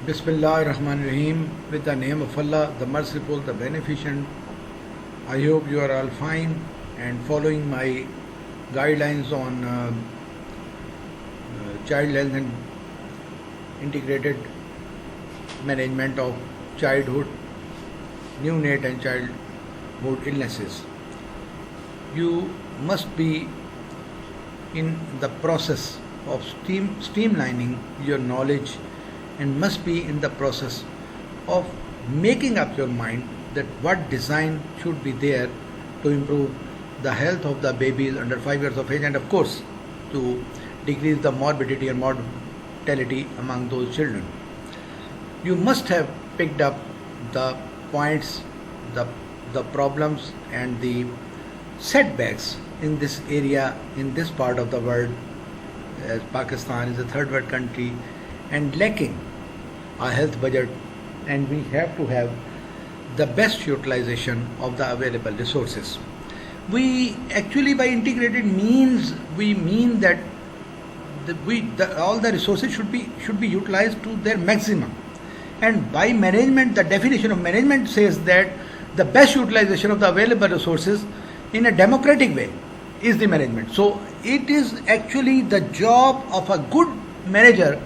Bismillah ar-Rahman ar-Rahim. With the name of Allah, the Merciful, the Beneficent. I hope you are all fine and following my guidelines on child health and integrated management of childhood, neonate and childhood illnesses. You must be in the process of streamlining your knowledge and must be in the process of making up your mind that what design should be there to improve the health of the babies under 5 years of age, and of course to decrease the morbidity and mortality among those children. You must have picked up the points, the problems and the setbacks in this area, in this part of the world, as Pakistan is a third world country and lacking a health budget, and we have to have the best utilization of the available resources. We actually, by integrated means, we mean that all the resources should be utilized to their maximum. And by management, the definition of management says that the best utilization of the available resources in a democratic way is the management. So it is actually the job of a good manager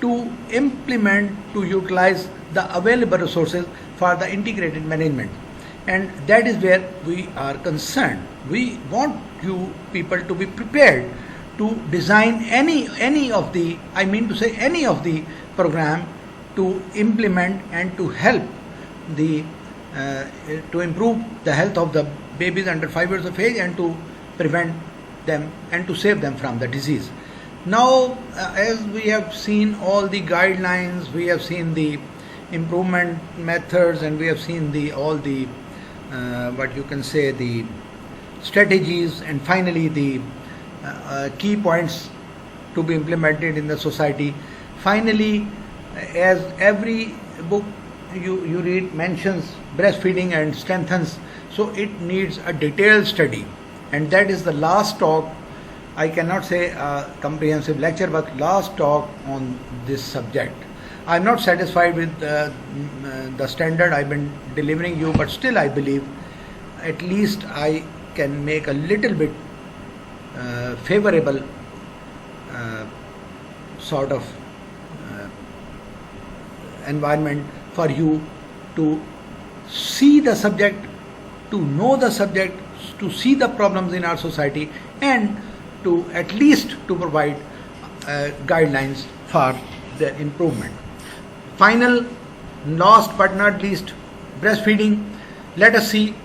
to implement, to utilize the available resources for the integrated management. And that is where we are concerned. We want you people to be prepared to design any of the program to implement and to help to improve the health of the babies under 5 years of age and to prevent them and to save them from the disease. Now, as we have seen all the guidelines, we have seen the improvement methods, and we have seen all the the strategies, and finally the key points to be implemented in the society. Finally, as every book you read mentions breastfeeding and strengthens, so it needs a detailed study, and that is the last talk. I cannot say a comprehensive lecture, but last talk on this subject. I am not satisfied with the standard I have been delivering you, but still I believe at least I can make a little bit favorable sort of environment for you to see the subject, to know the subject, to see the problems in our society, and to at least to provide guidelines for their improvement. Final, last but not least, breastfeeding. Let us see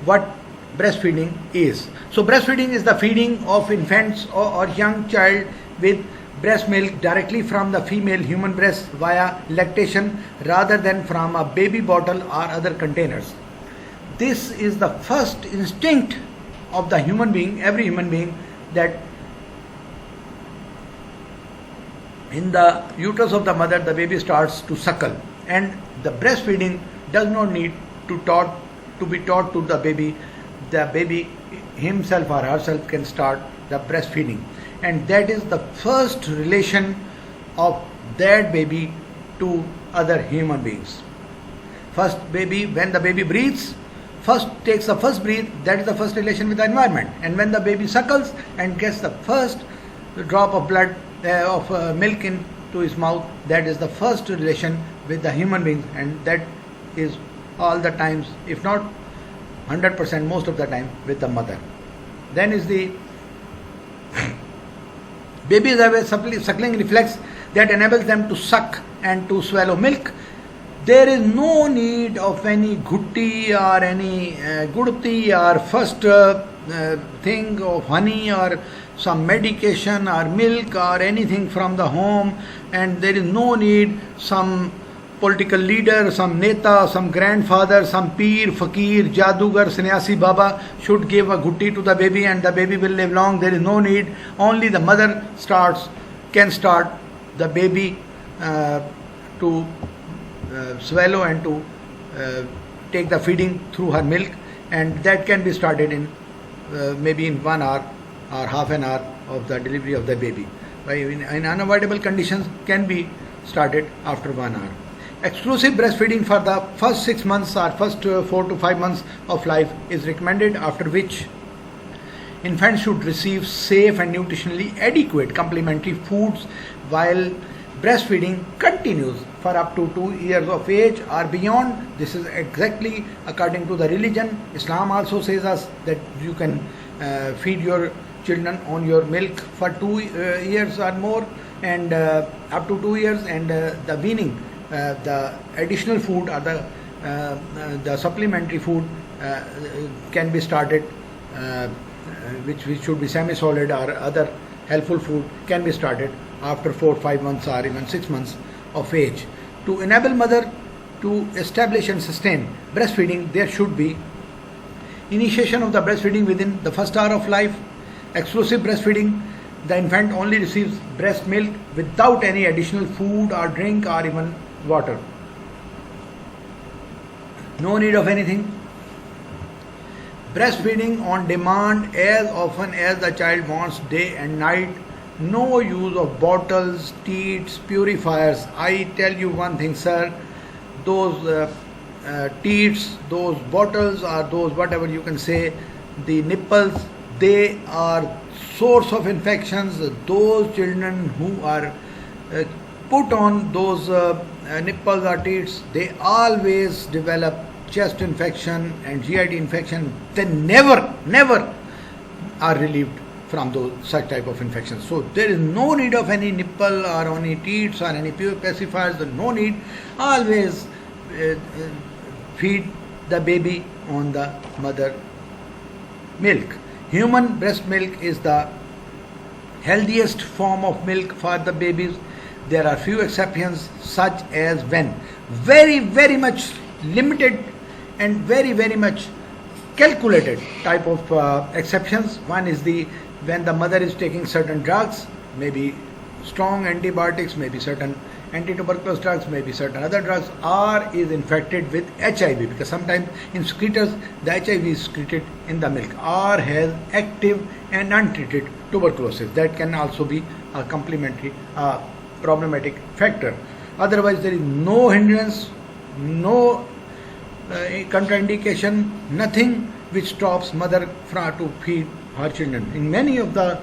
what breastfeeding is. So breastfeeding is the feeding of infants or young child with breast milk directly from the female human breast via lactation rather than from a baby bottle or other containers. This is the first instinct of the human being, every human being, that in the uterus of the mother the baby starts to suckle, and the breastfeeding does not need to be taught to the baby. The baby himself or herself can start the breastfeeding, and that is the first relation of that baby to other human beings. First baby, when the baby breathes, takes the first breath, that is the first relation with the environment. And when the baby suckles and gets the first drop of blood of milk into his mouth, that is the first relation with the human being, and that is all the times, if not 100%, most of the time with the mother. Then is the babies have a suckling reflex that enables them to suck and to swallow milk. There is no need of any gutti or any gudti or first thing of honey or some medication or milk or anything from the home, and there is no need some political leader, some neta, some grandfather, some peer, fakir, jadugar, sannyasi baba should give a gutti to the baby and the baby will live long. There is no need. Only the mother can start the baby to swallow and to take the feeding through her milk, and that can be started in maybe in 1 hour or half an hour of the delivery of the baby. In unavoidable conditions can be started after 1 hour. Exclusive breastfeeding for the first 6 months or first 4 to 5 months of life is recommended, after which infants should receive safe and nutritionally adequate complementary foods while breastfeeding continues for up to 2 years of age or beyond. This is exactly according to the religion. Islam also says us that you can feed your children on your milk for 2 years or more, and up to 2 years, and the weaning, the additional food or the supplementary food can be started, which should be semi-solid or other helpful food, can be started after 4, 5 months or even 6 months of age. To enable mother to establish and sustain breastfeeding, there should be initiation of the breastfeeding within the first hour of life. Exclusive breastfeeding, the infant only receives breast milk without any additional food or drink or even water. No need of anything. Breastfeeding on demand as often as the child wants, day and night. No use of bottles, teats, purifiers. I tell you one thing, sir, those teats, those bottles, or those whatever you can say, the nipples, they are source of infections. Those children who are put on those nipples or teats, they always develop chest infection and GIT infection. They never are relieved from those such type of infections. So there is no need of any nipple or any teats or any pure pacifiers. No need. Always feed the baby on the mother milk. Human breast milk is the healthiest form of milk for the babies. There are few exceptions, such as when very much limited and very much calculated type of exceptions. One is when the mother is taking certain drugs, maybe strong antibiotics, maybe certain anti-tuberculosis drugs, maybe certain other drugs, or is infected with HIV, because sometimes in secretors the HIV is secreted in the milk, or has active and untreated tuberculosis. That can also be a complementary problematic factor. Otherwise there is no hindrance, no contraindication, nothing which stops mother to feed her children. In many of the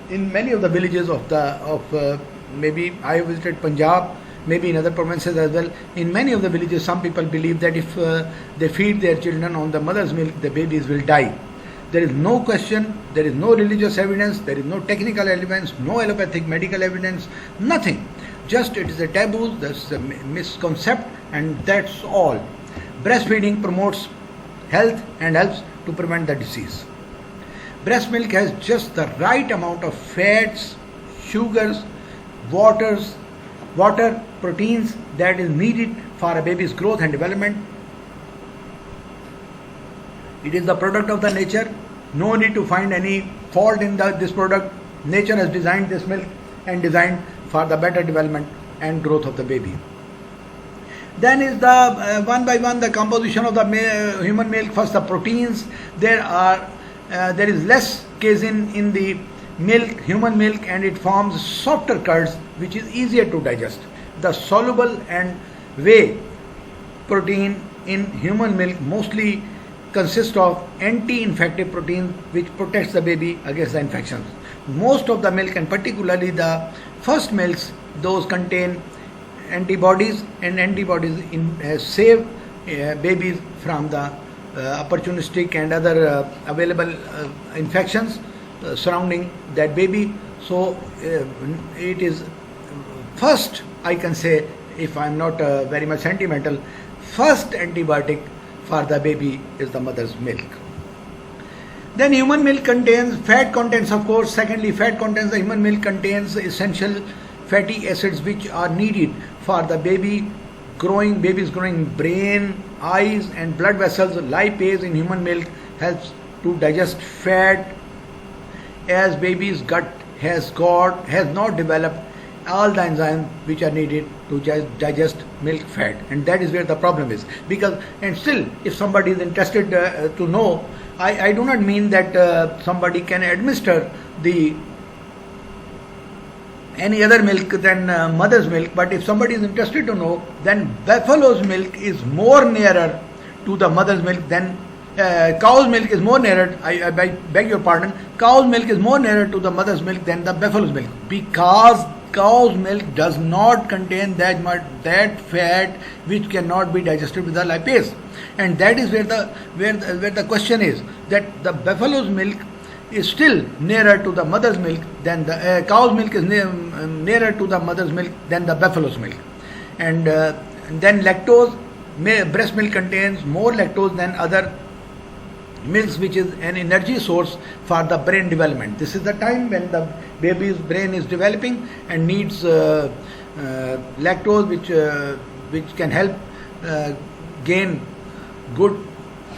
villages of maybe I visited Punjab, maybe in other provinces as well. In many of the villages, some people believe that if they feed their children on the mother's milk, the babies will die. There is no question, there is no religious evidence, there is no technical evidence, no allopathic medical evidence, nothing. Just it is a taboo, that's a misconception, and that's all. Breastfeeding promotes health and helps to prevent the disease. Breast milk has just the right amount of fats, sugars, water, proteins that is needed for a baby's growth and development. It is the product of the nature. No need to find any fault in this product. Nature has designed this milk and designed for the better development and growth of the baby. Then is the one by one the composition of the human milk. First, the proteins. There is less casein in the milk, human milk, and it forms softer curds which is easier to digest. The soluble and whey protein in human milk mostly consists of anti-infective protein which protects the baby against the infections. Most of the milk, and particularly the first milks, those contain antibodies, and antibodies save babies from the opportunistic and other available infections surrounding that baby. So it is first, I can say, if I am not very much sentimental, first antibiotic for the baby is the mother's milk. Then human milk contains fat contents, of course. Secondly, fat contents. The human milk contains essential fatty acids which are needed for the baby's growing brain, eyes and blood vessels. Lipase in human milk helps to digest fat, as baby's gut has not developed all the enzymes which are needed to digest milk fat, and that is where the problem is. And still, if somebody is interested to know, I do not mean that somebody can administer the any other milk than mother's milk, but if somebody is interested to know, then buffalo's milk is more nearer to the mother's milk than cow's milk is more nearer, I beg your pardon, cow's milk is more nearer to the mother's milk than the buffalo's milk, because cow's milk does not contain that fat which cannot be digested with the lipase, and that is where the question is, that the buffalo's milk is still nearer to the mother's milk than the cow's milk is nearer to the mother's milk than the buffalo's milk, and then lactose, breast milk contains more lactose than other milks, which is an energy source for the brain development. This is the time when the baby's brain is developing and needs lactose, which can help gain good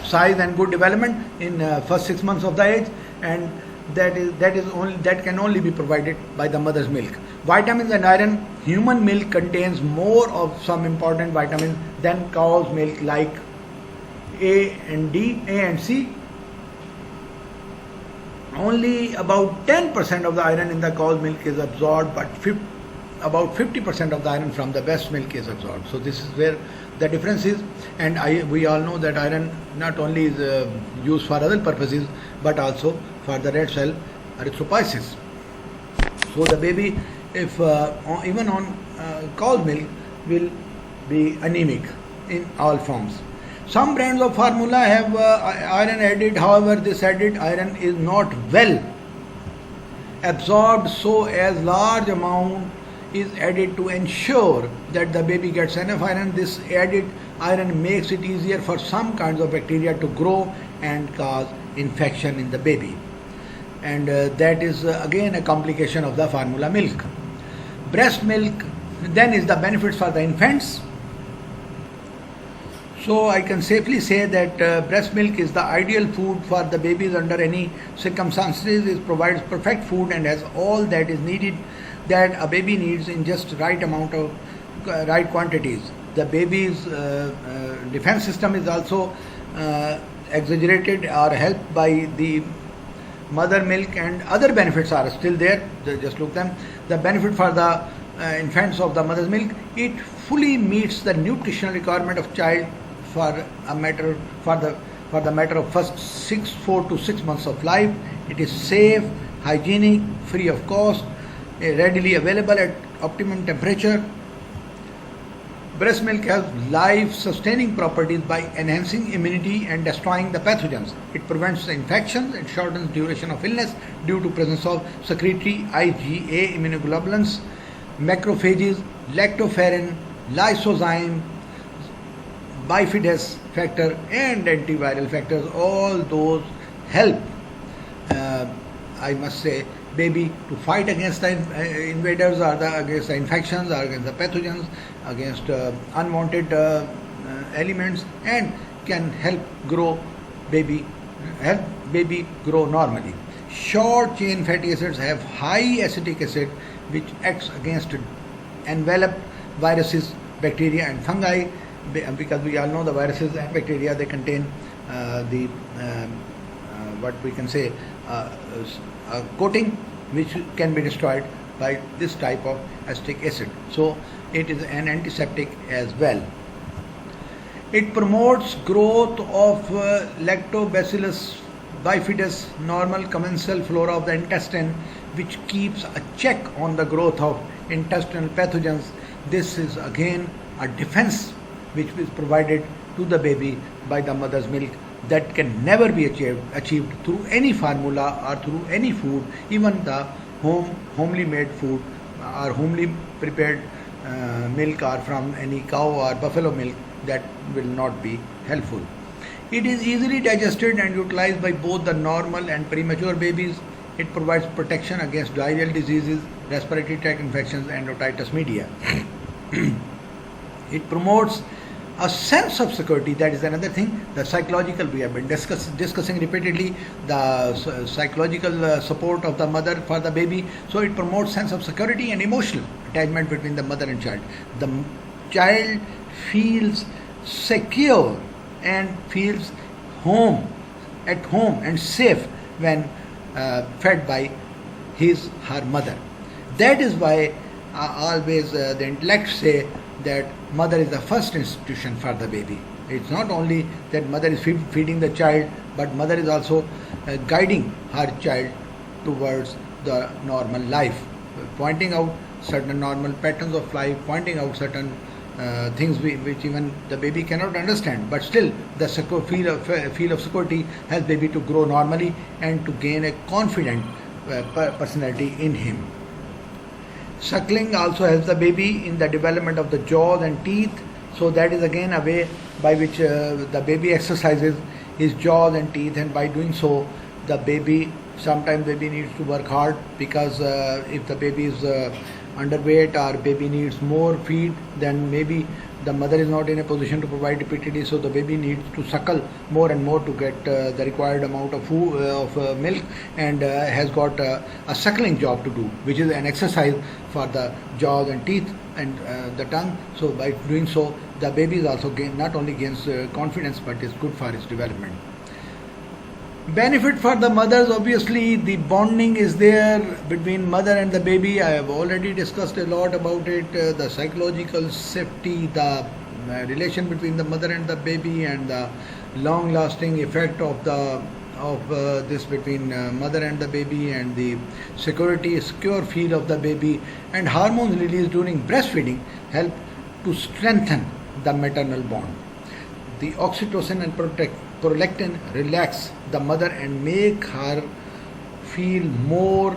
size and good development in first 6 months of the age, and that can only be provided by the mother's milk. Vitamins and iron. Human milk contains more of some important vitamins than cow's milk, like A and C. Only about 10% of the iron in the cow's milk is absorbed, but about 50% of the iron from the breast milk is absorbed. So this is where the difference is, and we all know that iron not only is used for other purposes, but also for the red cell erythropoiesis. So the baby, if even on cow's milk, will be anemic in all forms. Some brands of formula have iron added, however this added iron is not well absorbed, so as large amount is added to ensure that the baby gets enough iron. This added iron makes it easier for some kinds of bacteria to grow and cause infection in the baby, and that is again a complication of the formula milk. Breast milk then is the benefits for the infants. So I can safely say that breast milk is the ideal food for the babies under any circumstances. It provides perfect food and has all that is needed, that a baby needs, in just right amount of right quantities. The baby's defense system is also exaggerated or helped by the mother milk, and other benefits are still there. Just look them. The benefit for the infants of the mother's milk: it fully meets the nutritional requirement of child for the matter of first 4 to 6 months of life. It is safe, hygienic, free of cost, readily available at optimum temperature. Breast milk has life-sustaining properties by enhancing immunity and destroying the pathogens. It prevents the infections and shortens duration of illness due to presence of secretory IgA immunoglobulins, macrophages, lactoferrin, lysozyme, bifidus factor, and antiviral factors. All those help, I must say, baby to fight against the invaders, or against the infections, or against the pathogens, against unwanted elements, and can help baby grow normally. Short chain fatty acids have high acetic acid, which acts against enveloped viruses, bacteria, and fungi, because we all know the viruses and bacteria, they contain what we can say a coating which can be destroyed by this type of acetic acid. So it is an antiseptic as well. It promotes growth of Lactobacillus bifidus, normal commensal flora of the intestine, which keeps a check on the growth of intestinal pathogens. This is again a defense which is provided to the baby by the mother's milk, that can never be achieved through any formula or through any food, even the homely made food or homely prepared milk, or from any cow or buffalo milk. That will not be helpful. It is easily digested and utilized by both the normal and premature babies. It provides protection against diarrheal diseases, respiratory tract infections, and otitis media. It promotes a sense of security. That is another thing. The psychological, we have been discussing repeatedly, the psychological support of the mother for the baby. So it promotes sense of security and emotional attachment between the mother and child. The child feels secure and feels at home and safe when fed by her mother. That is why always the intellects say that mother is the first institution for the baby. It's not only that mother is feeding the child, but mother is also guiding her child towards the normal life, pointing out certain normal patterns of life, pointing out certain things which even the baby cannot understand, but still the feel of security helps baby to grow normally and to gain a confident personality in him. Suckling also helps the baby in the development of the jaws and teeth, so that is again a way by which the baby exercises his jaws and teeth, and by doing so the baby, sometimes baby needs to work hard because if the baby is underweight or baby needs more feed, then maybe the mother is not in a position to provide repeatedly, so the baby needs to suckle more and more to get the required amount of food, of milk, and has got a suckling job to do, which is an exercise for the jaws and teeth and the tongue. So by doing so the baby is also not only gains confidence, but is good for its development. Benefit for the mothers, obviously the bonding is there between mother and the baby. I have already discussed a lot about it, the psychological safety, the relation between the mother and the baby, and the long lasting effect of this between mother and the baby, and the secure feel of the baby, and hormones released during breastfeeding help to strengthen the maternal bond. The oxytocin and prolactin relax the mother and make her feel more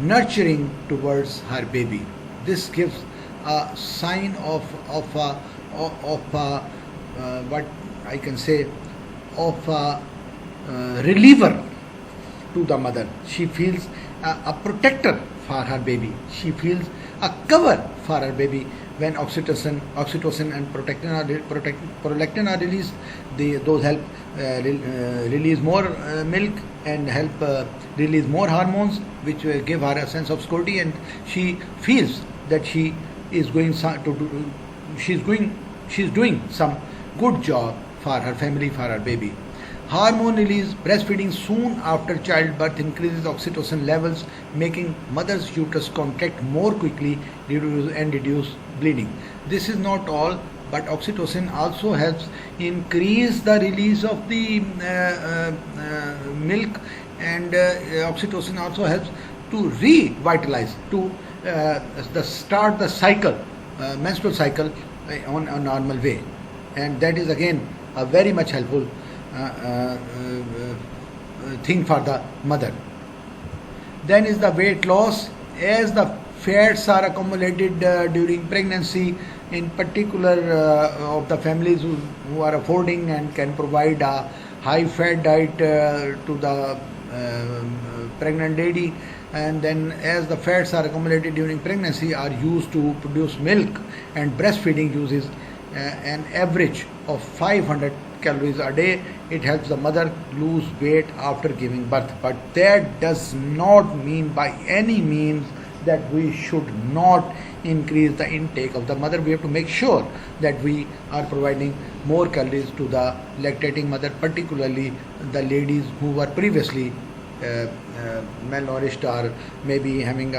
nurturing towards her baby. This gives a sign of what I can say, of a reliever to the mother. She feels a protector for her baby. She feels a cover for her baby when oxytocin and prolactin are released. Those help release more milk and help release more hormones, which give her a sense of security, and she feels that she is doing some good job for her family, for her baby. Hormone release breastfeeding soon after childbirth increases oxytocin levels, making mother's uterus contract more quickly and reduce bleeding. This is not all, but oxytocin also helps increase the release of the milk, and oxytocin also helps to revitalize, to start the cycle, menstrual cycle on a normal way, and that is again a very much helpful thing for the mother. Then is the weight loss. As the fats are accumulated during pregnancy, in particular of the families who are affording and can provide a high fat diet to the pregnant lady, and then as the fats are accumulated during pregnancy are used to produce milk, and breastfeeding uses an average of 500 calories a day. It helps the mother lose weight after giving birth, but that does not mean by any means that we should not increase the intake of the mother. We have to make sure that we are providing more calories to the lactating mother, particularly the ladies who were previously malnourished or maybe having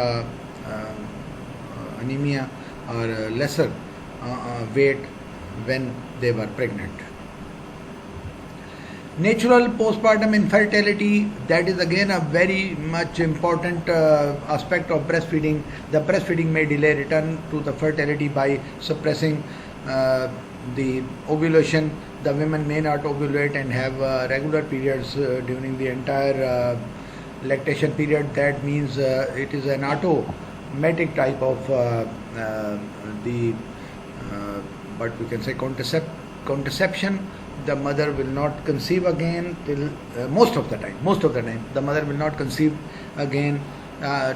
anemia or lesser weight when they were pregnant. Natural postpartum infertility, that is again a very much important aspect of breastfeeding. The breastfeeding may delay return to the fertility by suppressing the ovulation. The women may not ovulate and have regular periods during the entire lactation period. That means it is an automatic type of what we can say contraception. The mother will not conceive again till most of the time the mother will not conceive again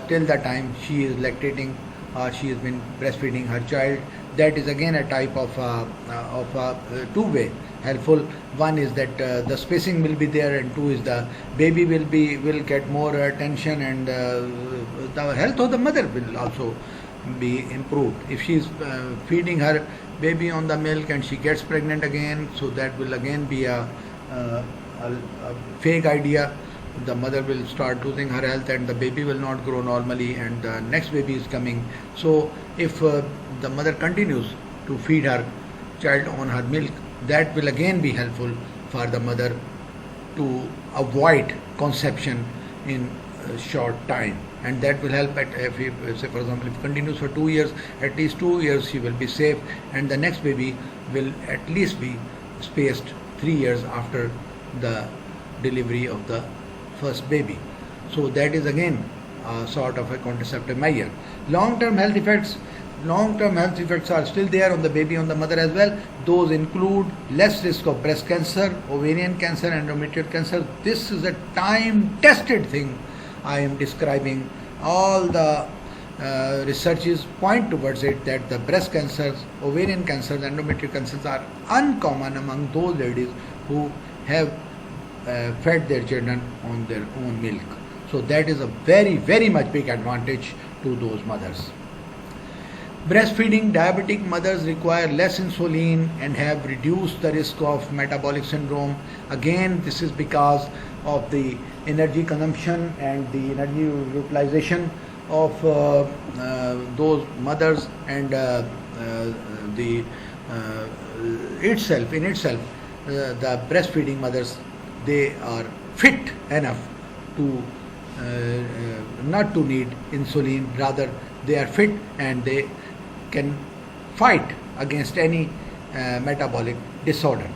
till the time she is lactating or she has been breastfeeding her child. That is again a type of two-way helpful. One is that the spacing will be there, and two is the baby will get more attention, and the health of the mother will also be improved. If she is feeding her baby on the milk and she gets pregnant again, so that will again be a fake idea. the mother will start losing her health and the baby will not grow normally and the next baby is coming. So if the mother continues to feed her child on her milk, that will again be helpful for the mother to avoid conception in a short time, and that will help at if he, say for example, if it continues for 2 years, at least 2 years she will be safe, and the next baby will at least be spaced 3 years after the delivery of the first baby. So that is again a sort of a contraceptive measure. Long-term health effects are still there on the baby, on the mother as well. Those include less risk of breast cancer, ovarian cancer, endometrial cancer. This is a time-tested thing I am describing. All the researches point towards it that the breast cancers, ovarian cancers, endometrial cancers are uncommon among those ladies who have fed their children on their own milk. So that is a very, very much big advantage to those mothers. Breastfeeding diabetic mothers require less insulin and have reduced the risk of metabolic syndrome. Again, this is because of the energy consumption and the energy utilization of those mothers, and the breastfeeding mothers, they are fit enough to not to need insulin. Rather, they are fit and they can fight against any metabolic disorder.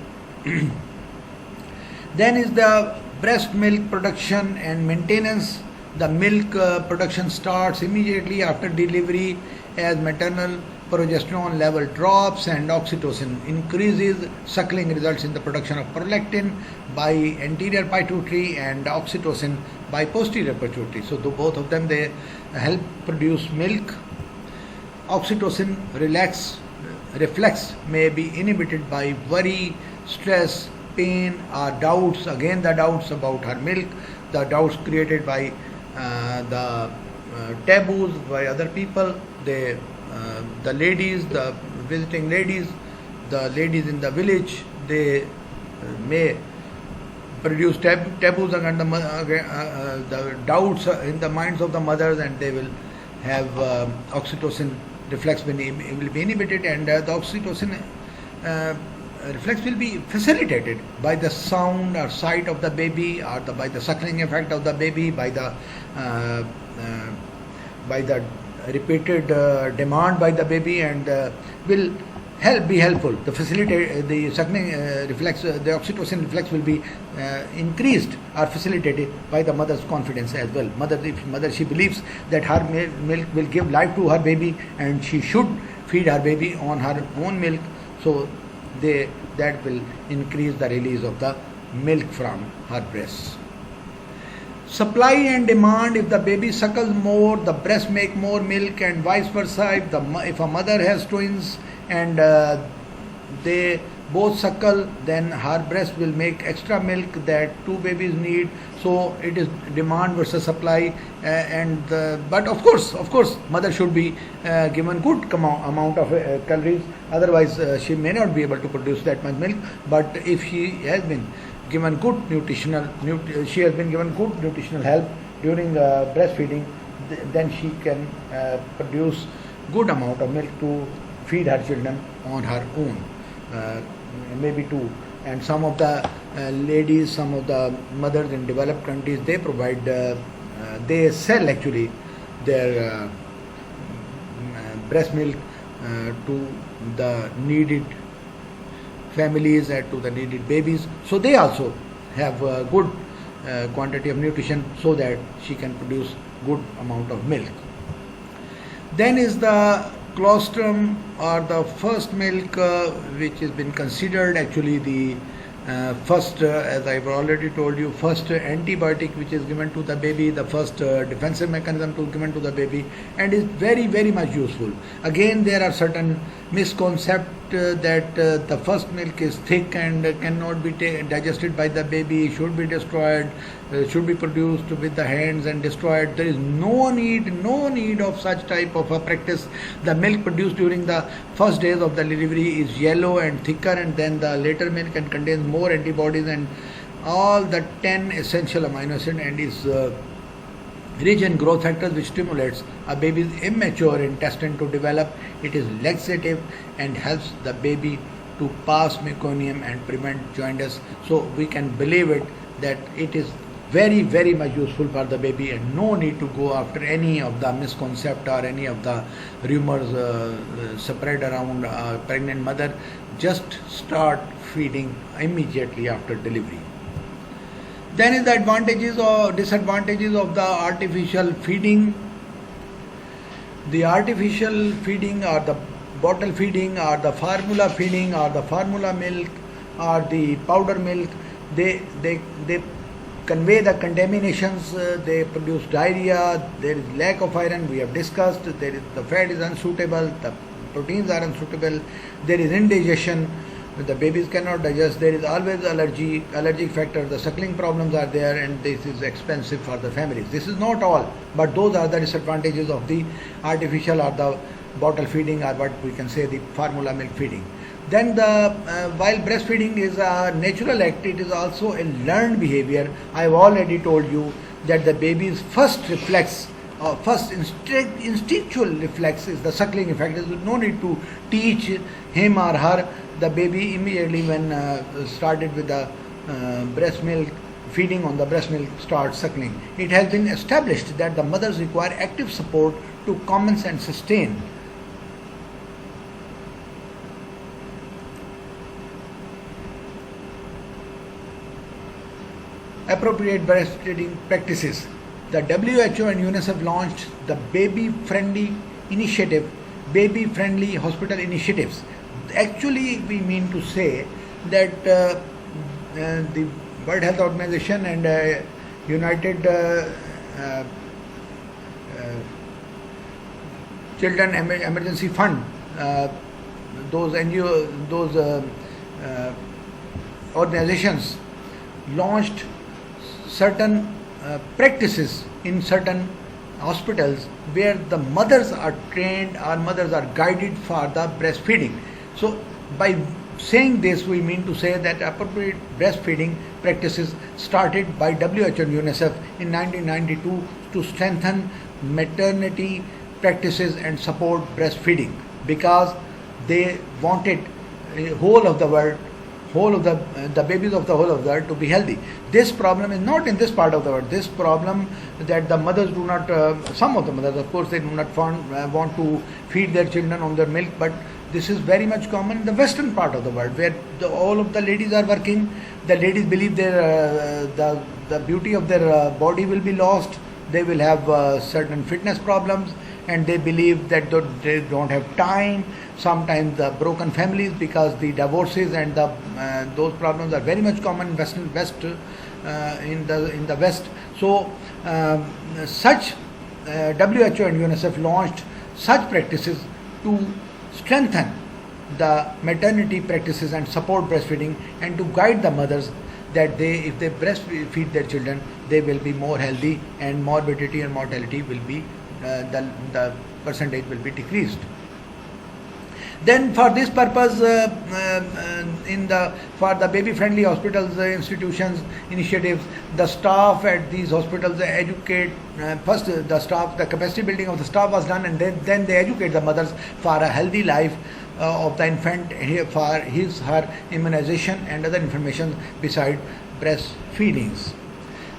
Then is the breast milk production and maintenance. The milk production starts immediately after delivery as maternal progesterone level drops and oxytocin increases. Suckling results in the production of prolactin by anterior pituitary and oxytocin by posterior pituitary. So both of them, they help produce milk. Oxytocin reflex may be inhibited by worry, stress, pain, or doubts. Again, the doubts about her milk, the doubts created by the taboos by other people, the ladies, the visiting ladies, the ladies in the village, they may produce taboos against the doubts in the minds of the mothers, and they will have oxytocin reflex will be inhibited, and the oxytocin reflex will be facilitated by the sound or sight of the baby, or by the suckling effect of the baby, by the repeated demand by the baby, and will be helpful. The facilitate the suckling reflex, the oxytocin reflex will be increased or facilitated by the mother's confidence as well. If she believes that her milk will give life to her baby and she should feed her baby on her own milk, so that will increase the release of the milk from her breasts. Supply and demand: if the baby suckles more, the breast make more milk, and vice versa. If a mother has twins and they both suckle, then her breast will make extra milk that two babies need. So it is demand versus supply, but of course, mother should be given good amount of calories. Otherwise, she may not be able to produce that much milk. But if she has been given good nutritional help during breastfeeding, then she can produce good amount of milk to feed her children on her own, maybe two. And some of the ladies, some of the mothers in developed countries, they provide, they sell actually their breast milk to the needed families and to the needed babies. So they also have a good quantity of nutrition so that she can produce good amount of milk. Then is the colostrum, or the first milk, which has been considered actually the first, as I've already told you, first antibiotic which is given to the baby, the first defensive mechanism given to the baby, and is very, very much useful. Again, there are certain misconceptions that the first milk is thick and cannot be digested by the baby, should be destroyed, should be produced with the hands and destroyed. There is no need of such type of a practice. The milk produced during the first days of the delivery is yellow and thicker, and then the later milk contains more antibodies and all the 10 essential amino acids and is rich in growth factors which stimulates a baby's immature intestine to develop. It is laxative and helps the baby to pass meconium and prevent jaundice. So we can believe it that it is very, very much useful for the baby, and no need to go after any of the misconcept or any of the rumors spread around a pregnant mother. Just start feeding immediately after delivery. Then is the advantages or disadvantages of the artificial feeding. The artificial feeding or the bottle feeding or the formula feeding or the formula milk or the powder milk, they convey the contaminations, they produce diarrhea, there is lack of iron, we have discussed, the fat is unsuitable, the proteins are unsuitable, there is indigestion, the babies cannot digest, there is always allergic factor, the suckling problems are there, and this is expensive for the families. This is not all, but those are the disadvantages of the artificial or the bottle feeding, or what we can say the formula milk feeding. Then while breastfeeding is a natural act, it is also a learned behavior. I have already told you that the baby's first reflex or first instinctual reflex is the suckling effect. There is no need to teach him or her. The baby immediately when started with the breast milk, feeding on the breast milk, starts suckling. It has been established that the mothers require active support to commence and sustain appropriate breastfeeding practices. The WHO and UNICEF launched the baby-friendly initiative, baby-friendly hospital initiatives. Actually, we mean to say that the World Health Organization and United Children Emergency Fund, those NGO, those organizations launched certain practices in certain hospitals where the mothers are trained or mothers are guided for the breastfeeding. So by saying this, we mean to say that appropriate breastfeeding practices started by WHO and UNICEF in 1992 to strengthen maternity practices and support breastfeeding, because they wanted whole of the babies of the whole of the world to be healthy. This problem is not in this part of the world. This problem that the mothers do not, some of the mothers, of course, they do not want to feed their children on their milk, but this is very much common in the western part of the world, where all of the ladies are working. The ladies believe the beauty of their body will be lost. They will have certain fitness problems, and they believe that they don't have time. Sometimes the broken families, because the divorces and those problems are very much common in in the West. So such WHO and UNICEF launched such practices to strengthen the maternity practices and support breastfeeding, and to guide the mothers that if they breastfeed their children, they will be more healthy, and morbidity and mortality will be the percentage will be decreased. Then for this purpose, for the baby-friendly hospitals, institutions, initiatives, the staff at these hospitals educate, first the staff, the capacity building of the staff was done, and then they educate the mothers for a healthy life of the infant, for her immunization and other information beside breastfeedings.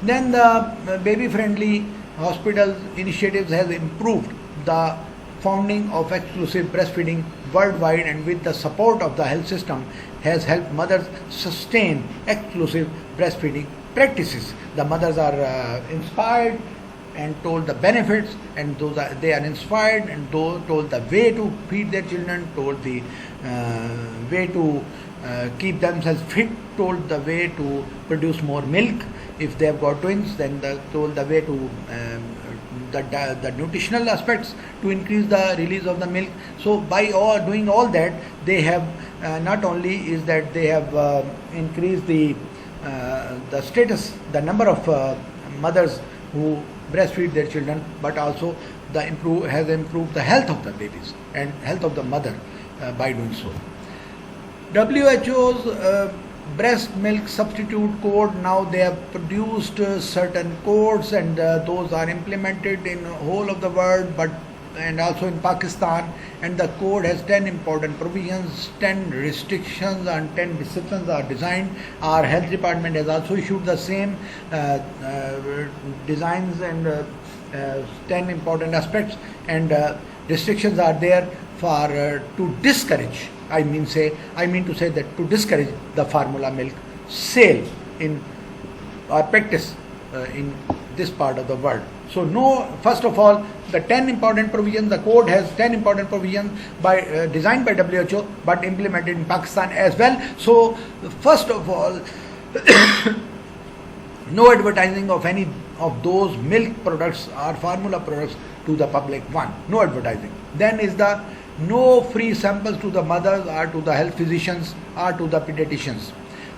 Then the baby-friendly hospitals initiatives has improved the founding of exclusive breastfeeding worldwide, and with the support of the health system has helped mothers sustain exclusive breastfeeding practices. The mothers are inspired and told the benefits, and they are inspired and told the way to feed their children, told the way to keep themselves fit, told the way to produce more milk. If they have got twins, then told the way to the nutritional aspects to increase the release of the milk. So by doing all that, they have not only is that they have increased the status, the number of mothers who breastfeed their children, but also has improved the health of the babies and health of the mother by doing so. WHO's breast milk substitute code, now they have produced certain codes, and those are implemented in whole of the world, but and also in Pakistan, and the code has 10 important provisions, 10 restrictions and 10 disciplines are designed. Our health department has also issued the same designs and 10 important aspects, and restrictions are there for to discourage, I mean to say that to discourage the formula milk sale in or practice in this part of the world. So first of all, the 10 important provisions, the code has 10 important provisions designed by WHO but implemented in Pakistan as well. So first of all, no advertising of any of those milk products or formula products to the public. One, no advertising. Then is the no free samples to the mothers or to the health physicians or to the pediatricians.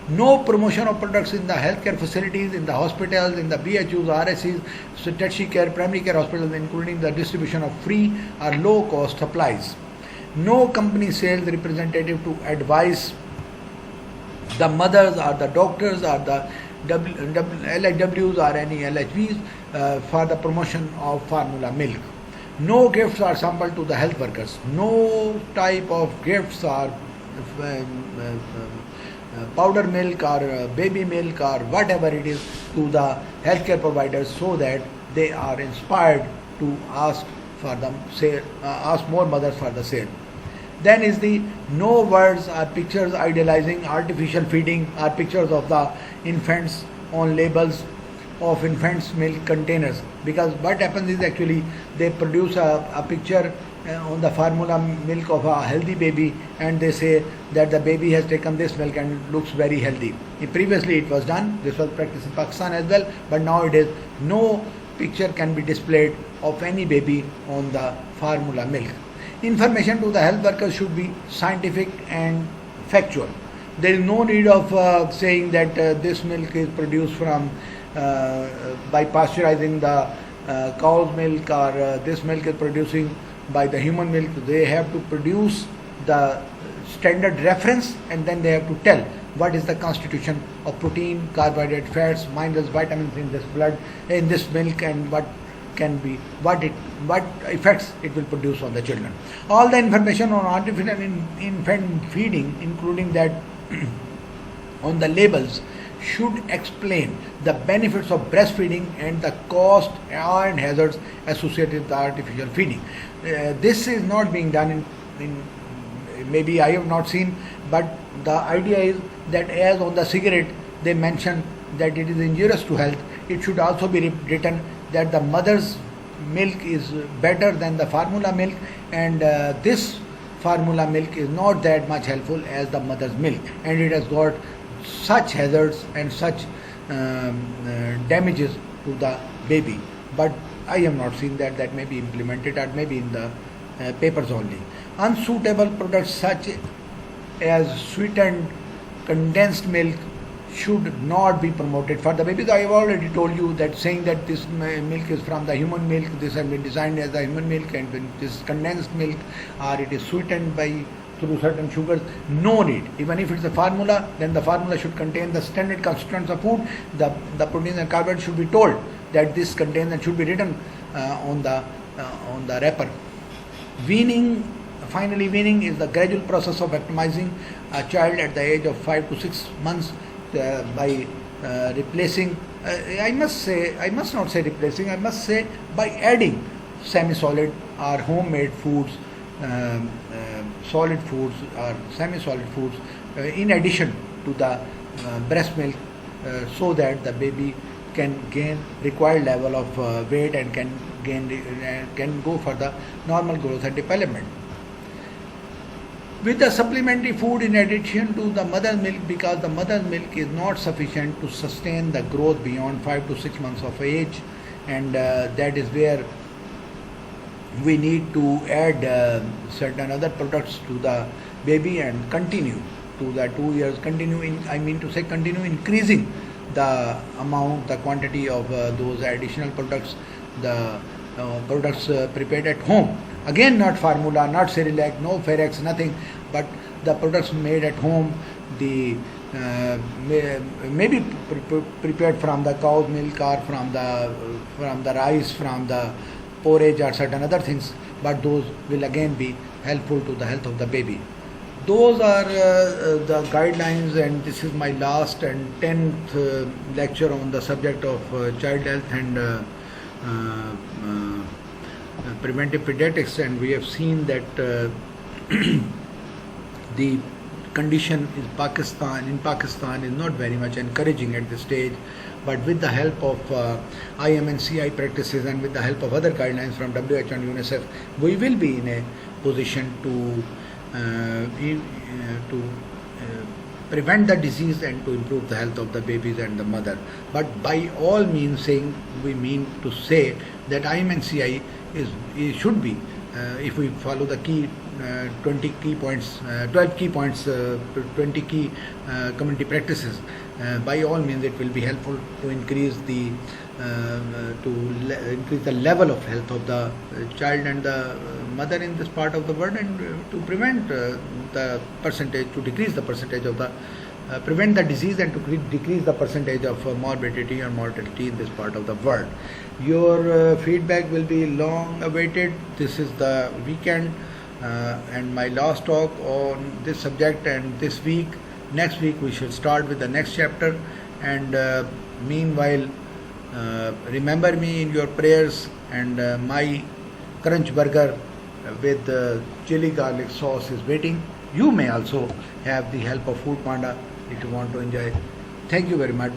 No promotion of products in the healthcare facilities, in the hospitals, in the BHUs, RSCs, so tertiary care, primary care hospitals, including the distribution of free or low cost supplies. No company sales representative to advise the mothers or the doctors or the LHWs or any LHVs for the promotion of formula milk. No gifts are sampled to the health workers. No type of gifts are powder milk or baby milk or whatever it is to the healthcare providers, so that they are inspired to ask for them ask more mothers for the sale. Then is the no words or pictures idealizing artificial feeding or pictures of the infants on labels of infants milk containers, because what happens is actually they produce a picture on the formula milk of a healthy baby, and they say that the baby has taken this milk and looks very healthy. Previously it was done, this was practiced in Pakistan as well, but nowadays no picture can be displayed of any baby on the formula milk. Information to the health workers should be scientific and factual. There is no need of saying that this milk is produced from by pasteurizing the cow's milk, or this milk is producing by the human milk. They have to produce the standard reference, and then they have to tell what is the constitution of protein, carbohydrate, fats, minerals, vitamins in this blood, in this milk, and what effects it will produce on the children. All the information on artificial infant feeding, including that on the labels, should explain the benefits of breastfeeding and the cost and hazards associated with artificial feeding. This is not being done in maybe I have not seen, but the idea is that as on the cigarette they mention that it is injurious to health, it should also be written that the mother's milk is better than the formula milk, and this formula milk is not that much helpful as the mother's milk, and it has got such hazards and such damages to the baby. But I have not seen that. That may be implemented, or maybe in the papers only. Unsuitable products such as sweetened condensed milk should not be promoted for the babies. I have already told you that saying that this milk is from the human milk, this has been designed as the human milk, and when this condensed milk or it is sweetened through certain sugars, no need. Even if it's a formula, then the formula should contain the standard constituents of food. The proteins and carbohydrates should be told that this contains, and should be written on the wrapper. Finally, weaning is the gradual process of optimizing a child at the age of 5 to 6 months by replacing, I must not say replacing, I must say by adding semi-solid or homemade foods, solid foods or semi-solid foods in addition to the breast milk, so that the baby can gain required level of weight and can go for the normal growth and development. With the supplementary food in addition to the mother's milk, because the mother's milk is not sufficient to sustain the growth beyond 5 to 6 months of age, and that is where we need to add certain other products to the baby and continue to the 2 years, continue increasing the amount, the quantity of those additional products, the products prepared at home. Again, not formula, not Cerelac, no Ferrex, nothing, but the products made at home, the maybe prepared from the cow's milk or from the rice, from the porridge or certain other things, but those will again be helpful to the health of the baby. Those are the guidelines, and this is my last and 10th lecture on the subject of child health and preventive pediatrics, and we have seen that the condition in Pakistan is not very much encouraging at this stage, but with the help of IMNCI practices and with the help of other guidelines from WHO and UNICEF, we will be in a position to prevent the disease and to improve the health of the babies and the mother. But by all means, we mean to say that IMNCI should be, if we follow the key 20 key points, 12 key points, 20 key community practices, by all means it will be helpful to increase the level of health of the child and the mother in this part of the world, and to prevent the percentage, to decrease the percentage of the prevent the disease and to decrease the percentage of morbidity or mortality in this part of the world. Your feedback will be long awaited. This is the weekend and my last talk on this subject, and this week, next week we shall start with the next chapter, and meanwhile remember me in your prayers, and my crunch burger with chili garlic sauce is waiting. You may also have the help of Food Panda if you want to enjoy. Thank you very much.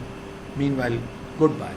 Meanwhile, goodbye.